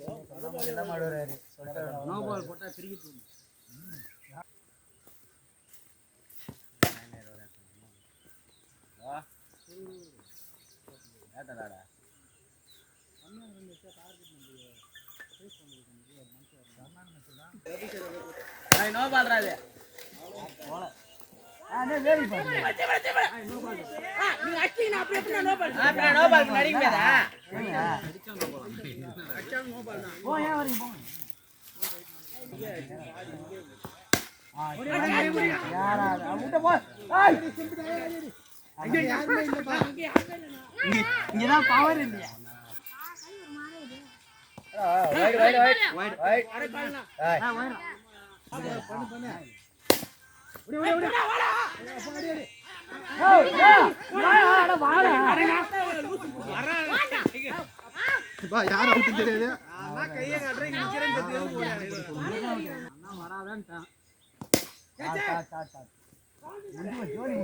No ball போட்டா திருப்பி போகும். நோ பால் ராது வேரி பால் நோ பால் நீ அடிச்சீனா அப்படியே நோ பால் நோ பால் நடிங்கடா அடிச்சா நோ பால் அடிச்சா நோ பால் தான் போ ஏன் வரீங்க போ யாரா அவுட்ட போ ஏய் இங்க யாருமே இல்ல பா இங்க தான் பவர் இல்லையா வைட் அரே பால்னா வைட் பண்ணு ஓடி வாடா அடி அடி வாடா வாடா பா யார் அவுட் தெரியாது நான் கையை காட்றேன் நிக்கிறேன் தெரியாது நான் வராதேன்டான் டா முந்து ஜோடி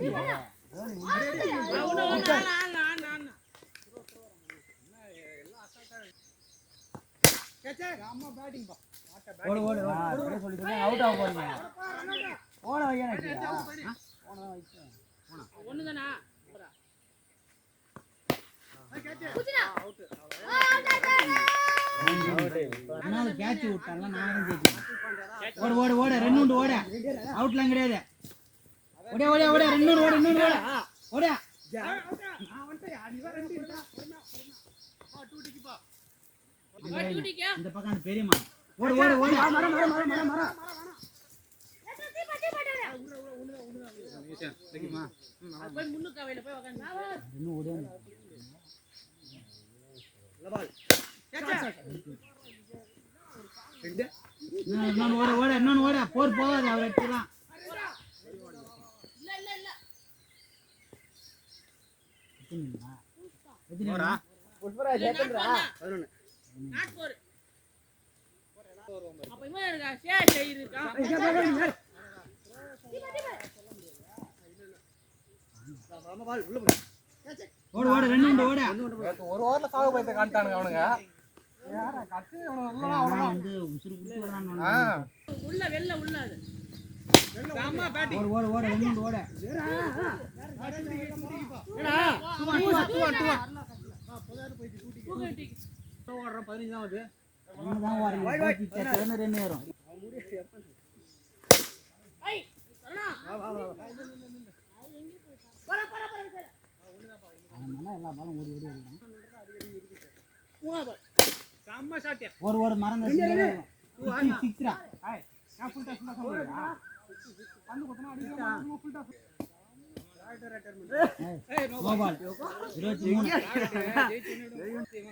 நான் எல்லாம் அசால்ட்டா கேச்சே அம்மா பேட்டிங் பா ஓடு ஓடு ஓடு சொல்லி அவுட் ஆக போறீங்க போன வையா எனக்கு போன வையா போன ஒண்ணுதானா கேச்சே குச்சினா அவுட் நான் கேட்ச் விட்டால நானே ஜெயிச்சேன் ஓடு ஓடு ஓடு ரெண்டு ஓடு அவுட்லாம் கிடையாது ஓடு ஓடு ஓடு ரெண்டு ஓடு இன்னொரு ஓடு ஓடு நான் வந்துட்டேன் நீ வா ரெண்டு இருக்கா பா டூட்டிக்கு பா டூட்டிக்கு இந்த பக்கம் பெரியம்மா ஓடு ஓடு ஓடு மர தெரியுமா போய் முன்னுக்கு அவையில போய் உட்கார்ந்து இன்னும் ஓடு லபால் ரெண்டு நான் ஓட ஓட இன்னொரு ஓட போர் போகாது அவர் எடுத்துலாம் இல்ல இல்ல இல்ல எத்தனை புஷ்பரா ஜெயச்சந்திரா 11 நாட் போர் அப்ப இவன் இருக்கா சேய் இருக்கா மாமா பால் உள்ள போடு ஓடு ஓடு ரெண்டு ஓடு ஒரு ஓவர்ல சாக போயிட்ட காண்டானுங்க அவனுங்க யாரா கட்டி அவனுங்க வந்து உசுறு குட்டி வரானே உள்ள வெல்ல உள்ள அது அம்மா பேட்டிங் ஓடு ஓடு ஓடு ரெண்டு ஓடு ஏடா டூ போயிட்டு டூட்டி ஓடுறோம் 15 தான் வருது நான் தான் வரேன் பாக்கி செட்டன ரெண்டு வரும் ஐய் சரணா வா வா வா போடா போடா போடா அண்ணா எல்லா பாலும் ஓடி ஓடி ஓடி மூணா பால் செம்ம ஷாட் ஒரு ஒரு மறந்து 6 ஹாய் நான் ஃபுல் டாஸ் பண்ணா பந்து கொத்தனா அடிச்சா ஃபுல் டாஸ் ஏய் நோ பால் 23 ஜெயிச்சு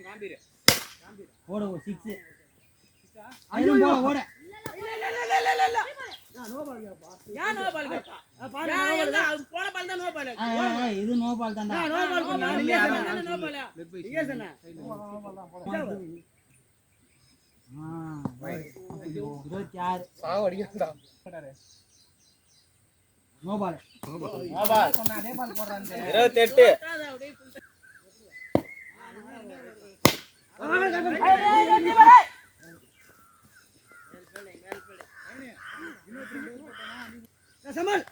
காம்பீர் ஓடு 6 ஐயோ ஓடு இல்ல no ball yeah no ball பாரு போன பால் தான் நோ பால் இது நோ பால் தான்டா நோ பால் நோ பால் இங்க சொன்னா நோ பால் தான் போடு 26 சாவ அடிக்கடா நோ பால் சொன்னா அதே பால் போடுறானே 28 சமல்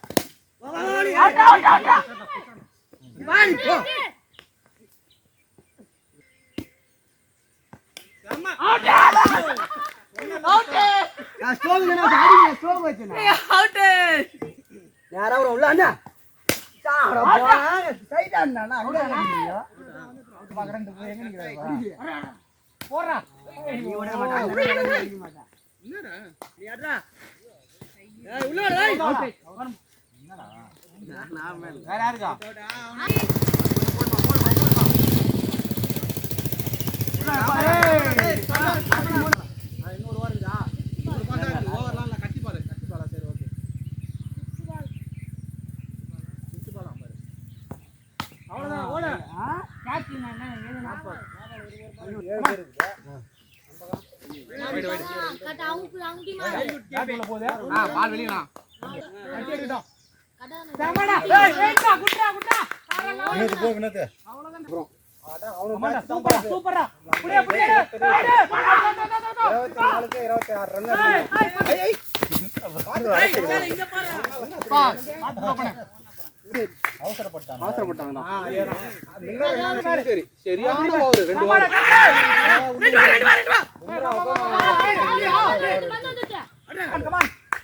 வாடி அவுட் வாடி போ அம்மா அவுட் அவுட் ஸ்ட்ரோக் ना गाड़ी में स्ट्रोक வச்சனா அவுட் யாரா உள்ள அண்ணா சாடா போடா சைடா அண்ணா அங்க நிக்கிறியா அவுட் பாக்குறேன் எங்க நிக்கறா போறா நீ ஓட மாட்டா என்னடா நீ அட்ரா ஏய் உள்ள வா அவுட் என்னடா நான் வேற யாருக்கா இன்னொரு ஓவர் இருக்கா ஒரு பால் ஓவர்லாம் இல்ல கட்டி பாரு சரி ஓகே சுத்து பால் பாரு அவ்வளவுதான் ஓடு கேட்ச் என்ன ஏதுனா பால் 7 பேர் இருக்கு வைட் கட் அவுட் மாறு பேட் உள்ள போதே பால் வெளியனா கட்டிட்டோம் சமடா ஏய் வெயிட்டா குட்டா வினோத் போ வினோத் அவ்வளவுதான் ப்ரோ அட அவன சூப்பரா அப்படியே 24க்கு 26 ரன் அவசரப்பட்டாங்க. சரி சரியான பவுல் 2 பால்.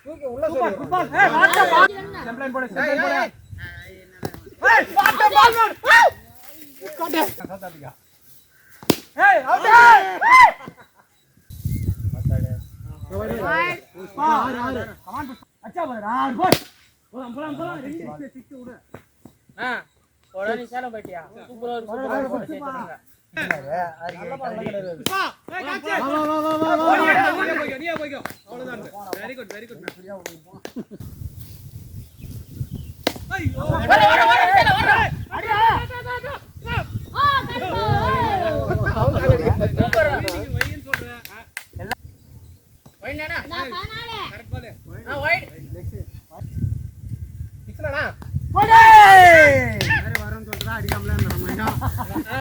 தூக்கி உள்ள சொல்லு. கம்ப்ளைன்ட் போடு. ஏய் பாட்ட பால் நோட். காட்டே. சாதாதிகா. ஏய் அவுட். மத்தாடே. ஆறு. கமான். அச்சா பாரு. ஆறு பால். போலாம். 6 விடு. உடனே சேல போய்ட்டியா சூப்பரா போட்டு சேர்த்துங்க நல்ல பால் கிடையாது வா நீ போய்க்கோ அவ்வளவுதான் வெரி குட் ஐயோ வர அடியா வைன்னு சொல்றேன் வைனானா நான் காணாலே கரெக்ட் பால் வைட்